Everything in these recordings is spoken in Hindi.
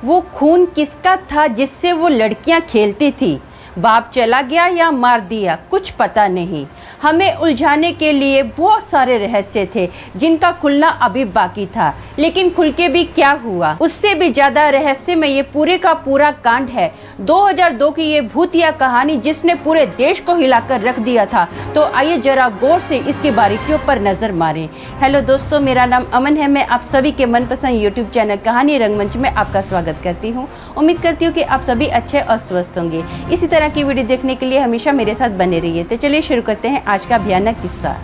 वो खून किसका था जिससे वो लड़कियां खेलती थी? बाप चला गया या मार दिया, कुछ पता नहीं। हमें उलझाने के लिए बहुत सारे रहस्य थे जिनका खुलना अभी बाकी था, लेकिन खुल के भी क्या हुआ? उससे भी ज्यादा रहस्य में ये पूरे का पूरा कांड है। 2002 की ये भूतिया कहानी जिसने पूरे देश को हिलाकर रख दिया था। तो आइए जरा गौर से इसकी बारीकियों पर नजर मारें। हेलो दोस्तों, मेरा नाम अमन है। मैं आप सभी के मनपसंद यूट्यूब चैनल कहानी रंगमंच में आपका स्वागत करती हूँ। उम्मीद करती हूँ कि आप सभी अच्छे और स्वस्थ होंगे। इसी तरह की वीडियो देखने के लिए हमेशा मेरे साथ बने रहिए। तो चलिए शुरू करते हैं आज का भयानक किस्सा।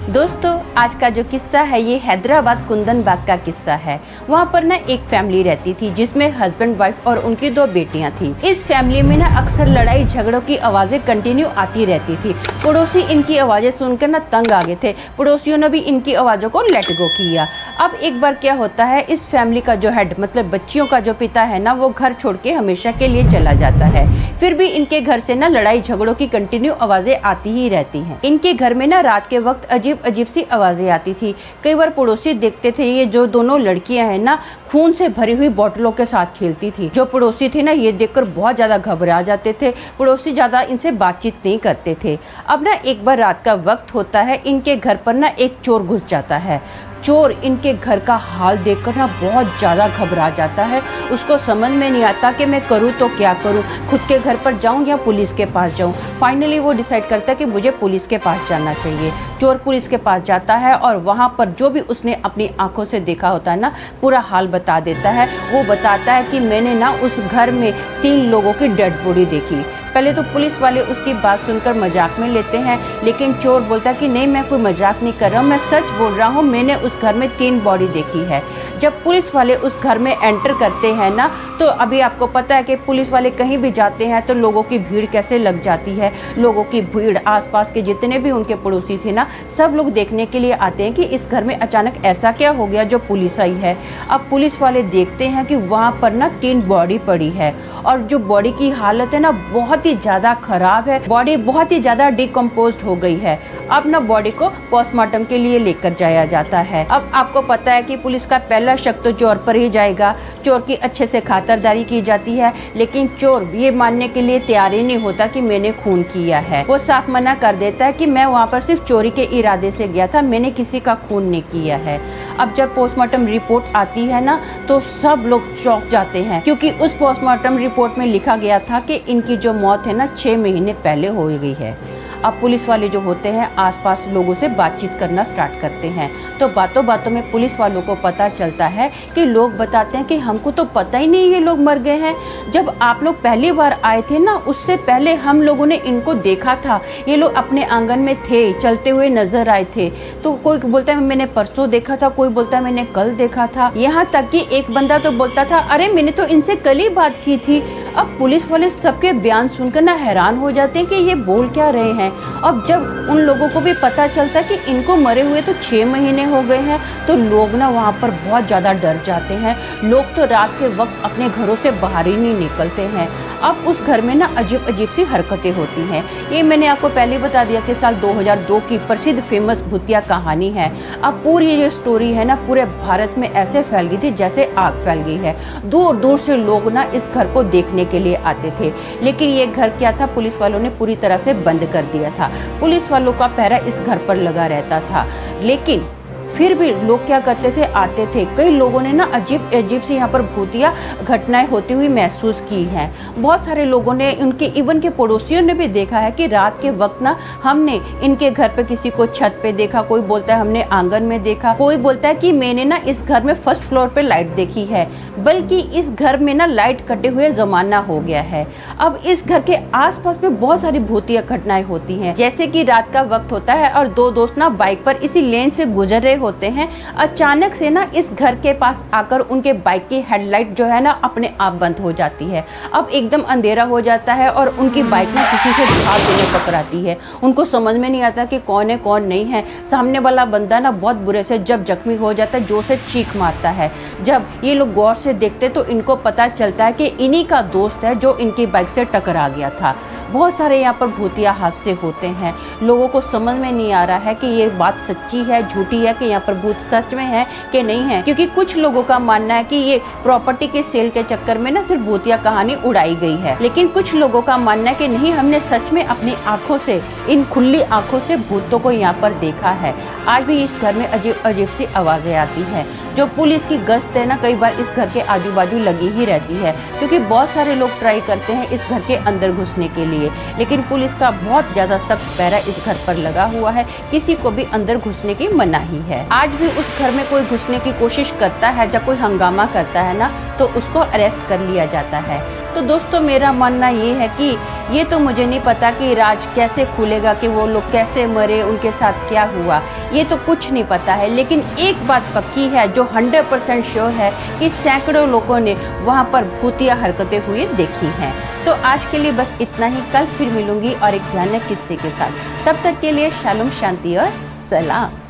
दोस्तों, आज का जो किस्सा है ये हैदराबाद कुंदन बाग का किस्सा है। वहाँ पर ना एक फैमिली रहती थी जिसमें हस्बैंड वाइफ और उनकी 2 बेटियां थी। इस फैमिली में ना अक्सर लड़ाई झगड़ों की आवाजें कंटिन्यू आती रहती थी। पड़ोसी इनकी आवाजें सुनकर ना तंग आ गए थे। पड़ोसियों ने भी इनकी आवाजों को लेट गो किया। अब एक बार क्या होता है, इस फैमिली का जो हेड मतलब बच्चियों का जो पिता है ना, वो घर छोड़ के हमेशा के लिए चला जाता है। फिर भी इनके घर से ना लड़ाई झगड़ों की कंटिन्यू आवाजें आती ही रहती हैं। इनके घर में ना रात के वक्त अजीब सी आवाजें आती थी। कई बार पड़ोसी देखते थे ये जो दोनों लड़कियां हैं ना खून से भरी हुई बोतलों के साथ खेलती थी। जो पड़ोसी थे ना ये देखकर बहुत ज्यादा घबरा जाते थे। पड़ोसी ज्यादा इनसे बातचीत नहीं करते थे। अब ना एक बार रात का वक्त होता है, इनके घर पर ना एक चोर घुस जाता है। चोर इनके घर का हाल देखकर ना बहुत ज़्यादा घबरा जाता है। उसको समझ में नहीं आता कि मैं करूँ तो क्या करूँ, खुद के घर पर जाऊँ या पुलिस के पास जाऊँ। फाइनली वो डिसाइड करता है कि मुझे पुलिस के पास जाना चाहिए। चोर पुलिस के पास जाता है और वहाँ पर जो भी उसने अपनी आंखों से देखा होता है ना, पूरा हाल बता देता है। वो बताता है कि मैंने ना उस घर में 3 लोगों की डेड बॉडी देखी। पहले तो पुलिस वाले उसकी बात सुनकर मजाक में लेते हैं, लेकिन चोर बोलता है कि नहीं, मैं कोई मजाक नहीं कर रहा हूँ, मैं सच बोल रहा हूँ, मैंने उस घर में 3 बॉडी देखी है। जब पुलिस वाले उस घर में एंटर करते हैं ना, तो अभी आपको पता है कि पुलिस वाले कहीं भी जाते हैं तो लोगों की भीड़ कैसे लग जाती है। लोगों की भीड़, आसपास के जितने भी उनके पड़ोसी थे ना, सब लोग देखने के लिए आते हैं कि इस घर में अचानक ऐसा क्या हो गया जो पुलिस आई है। अब पुलिस वाले देखते हैं कि वहाँ पर ना 3 बॉडी पड़ी है और जो बॉडी की हालत है ना बहुत ही ज्यादा खराब है। बॉडी बहुत ही ज्यादा डिकम्पोज्ड हो गई है। अब ना बॉडी को पोस्टमार्टम के लिए लेकर जाया जाता है। अब आपको पता है कि पुलिस का पहला शक तो चोर पर ही जाएगा। चोर की अच्छे से खातिरदारी की जाती है, लेकिन चोर ये मानने के लिए तैयार ही नहीं होता कि मैंने खून किया है। वो साफ मना कर देता है कि मैं वहाँ पर सिर्फ चोरी के इरादे से गया था, मैंने किसी का खून नहीं किया है। अब जब पोस्टमार्टम रिपोर्ट आती है ना, तो सब लोग चौंक जाते हैं, क्योंकि उस पोस्टमार्टम रिपोर्ट में लिखा गया था कि इनकी जो मौत है ना 6 महीने पहले हो गई है। अब पुलिस वाले जो होते हैं आसपास लोगों से बातचीत करना स्टार्ट करते हैं। तो बातों बातों में पुलिस वालों को पता चलता है कि लोग बताते हैं कि हमको तो पता ही नहीं ये लोग मर गए हैं। जब आप लोग पहली बार आए थे ना, उससे पहले हम लोगों ने इनको देखा था। ये लोग अपने आंगन में थे, चलते हुए नजर आए थे। तो कोई बोलता है मैंने परसों देखा था, कोई बोलता है मैंने कल देखा था। यहाँ तक कि एक बंदा तो बोलता था अरे मैंने तो इनसे कल ही बात की थी। अब पुलिस वाले सबके बयान सुनकर ना हैरान हो जाते हैं कि ये बोल क्या रहे हैं। अब जब उन लोगों को भी पता चलता है कि इनको मरे हुए तो 6 महीने हो गए हैं, तो लोग ना वहाँ पर बहुत ज़्यादा डर जाते हैं। लोग तो रात के वक्त अपने घरों से बाहर ही नहीं निकलते हैं। अब उस घर में ना अजीब सी हरकतें होती हैं। ये मैंने आपको पहले बता दिया कि साल 2002 की प्रसिद्ध फेमस भूतिया कहानी है। अब पूरी ये स्टोरी है ना पूरे भारत में ऐसे फैल गई थी जैसे आग फैल गई है। दूर दूर से लोग ना इस घर को देखने के लिए आते थे, लेकिन ये घर क्या था, पुलिस वालों ने पूरी तरह से बंद कर दिया था। पुलिस वालों का पहरा इस घर पर लगा रहता था, लेकिन फिर भी लोग क्या करते थे, आते थे। कई लोगों ने ना अजीब सी यहाँ पर भूतिया घटनाएं होती हुई महसूस की हैं। बहुत सारे लोगों ने, उनके इवन के पड़ोसियों ने भी देखा है कि रात के वक्त ना हमने इनके घर पे किसी को छत पे देखा, कोई बोलता है हमने आंगन में देखा, कोई बोलता है कि मैंने ना इस घर में फर्स्ट फ्लोर पे लाइट देखी है। बल्कि इस घर में ना लाइट कटे हुए जमाना हो गया है। अब इस घर के आसपास में बहुत सारी भूतिया घटनाएं होती हैं, जैसे कि रात का वक्त होता है और 2 दोस्त ना बाइक पर इसी लेन से गुजर रहे होते हैं। अचानक से ना इस घर के पास आकर उनके बाइक की हेडलाइट जो है ना अपने आप बंद हो जाती है। अब एकदम अंधेरा हो जाता है और उनकी बाइक ना किसी से धार देने टकराती है। उनको समझ में नहीं आता कि कौन है कौन नहीं है। सामने वाला बंदा ना बहुत बुरे से जब जख्मी हो जाता है, जोर से चीख मारता है। जब ये लोग गौर से देखते तो इनको पता चलता है कि इन्हीं का दोस्त है जो इनकी बाइक से टकरा गया था। बहुत सारे यहाँ पर भूतिया हादसे होते हैं। लोगों को समझ में नहीं आ रहा है कि ये बात सच्ची है, झूठी है, कि यहाँ पर भूत सच में है कि नहीं है, क्योंकि कुछ लोगों का मानना है कि ये प्रॉपर्टी के सेल के चक्कर में ना सिर्फ भूतिया कहानी उड़ाई गई है, लेकिन कुछ लोगों का मानना है कि नहीं, हमने सच में अपनी आंखों से, इन खुली आंखों से भूतों को यहाँ पर देखा है। आज भी इस घर में अजीब अजीब सी आवाजें आती है। जो पुलिस की गश्त है ना, कई बार इस घर के आजू बाजू लगी ही रहती है, क्योंकि बहुत सारे लोग ट्राई करते हैं इस घर के अंदर घुसने के लिए, लेकिन पुलिस का बहुत ज्यादा सख्त पहरा इस घर पर लगा हुआ है। किसी को भी अंदर घुसने की मनाही है। आज भी उस घर में कोई घुसने की कोशिश करता है, जब कोई हंगामा करता है ना, तो उसको अरेस्ट कर लिया जाता है। तो दोस्तों, मेरा मानना ये है कि ये तो मुझे नहीं पता कि राज कैसे खुलेगा, कि वो लोग कैसे मरे, उनके साथ क्या हुआ, ये तो कुछ नहीं पता है। लेकिन एक बात पक्की है जो 100% श्योर है कि सैकड़ों लोगों ने वहाँ पर भूतिया हरकतें हुई देखी हैं। तो आज के लिए बस इतना ही। कल फिर मिलूंगी और एक भयानक किस्से के साथ। तब तक के लिए शालोम, शांति और सलाम।